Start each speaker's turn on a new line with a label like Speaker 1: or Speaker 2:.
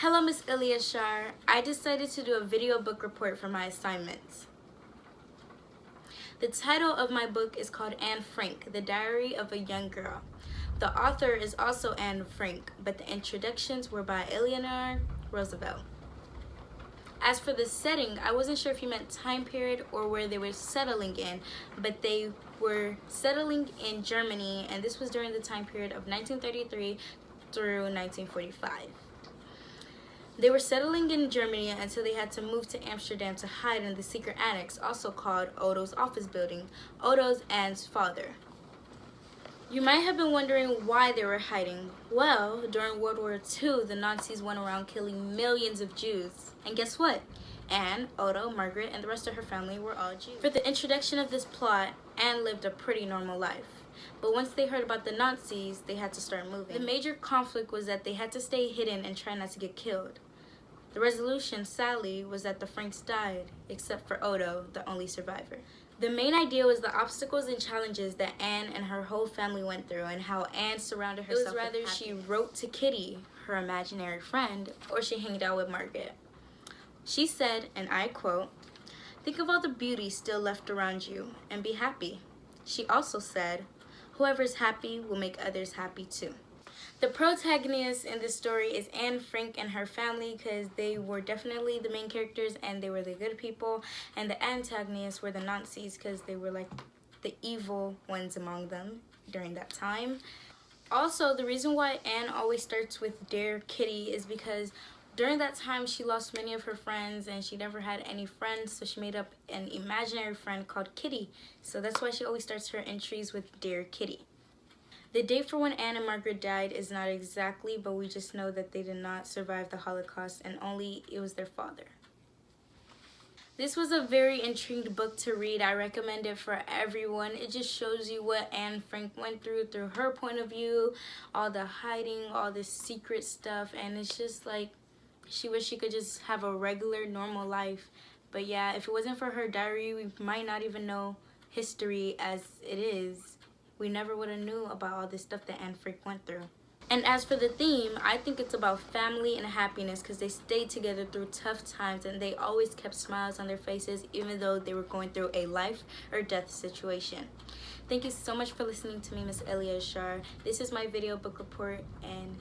Speaker 1: Hello, Miss Ilyashar. I decided to do a video book report for my assignments. The title of my book is called Anne Frank, The Diary of a Young Girl. The author is also Anne Frank, but the introductions were by Eleanor Roosevelt. As for the setting, I wasn't sure if you meant time period or where they were settling in, but they were settling in Germany, and this was during the time period of 1933 through 1945. They were settling in Germany until they had to move to Amsterdam to hide in the secret annex, also called Otto's office building, Otto's Anne's father. You might have been wondering why they were hiding. Well, during World War II, the Nazis went around killing millions of Jews. And guess what? Anne, Otto, Margaret, and the rest of her family were all Jews. For the introduction of this plot, Anne lived a pretty normal life. But once they heard about the Nazis, they had to start moving. The major conflict was that they had to stay hidden and try not to get killed. The resolution, sadly, was that the Franks died, except for Otto, the only survivor. The main idea was the obstacles and challenges that Anne and her whole family went through and how Anne surrounded herself with happiness. It was rather she wrote to Kitty, her imaginary friend, or she hanged out with Margaret. She said, and I quote, "Think of all the beauty still left around you and be happy." She also said, "Whoever's happy will make others happy too." The protagonist in this story is Anne Frank and her family because they were definitely the main characters and they were the good people, and the antagonists were the Nazis because they were like the evil ones among them during that time. Also, the reason why Anne always starts with "Dear Kitty" is because during that time she lost many of her friends and she never had any friends, so she made up an imaginary friend called Kitty. So that's why she always starts her entries with "Dear Kitty." The date for when Anne and Margaret died is not exactly, but we just know that they did not survive the Holocaust and only it was their father. This was a very intriguing book to read. I recommend it for everyone. It just shows you what Anne Frank went through her point of view, all the hiding, all the secret stuff, and it's just like she wished she could just have a regular, normal life. But yeah, if it wasn't for her diary, we might not even know history as it is. We never would have knew about all this stuff that Anne Frank went through. And as for the theme, I think it's about family and happiness because they stayed together through tough times and they always kept smiles on their faces even though they were going through a life or death situation. Thank you so much for listening to me, Miss Ilyashar. This is my video book report, and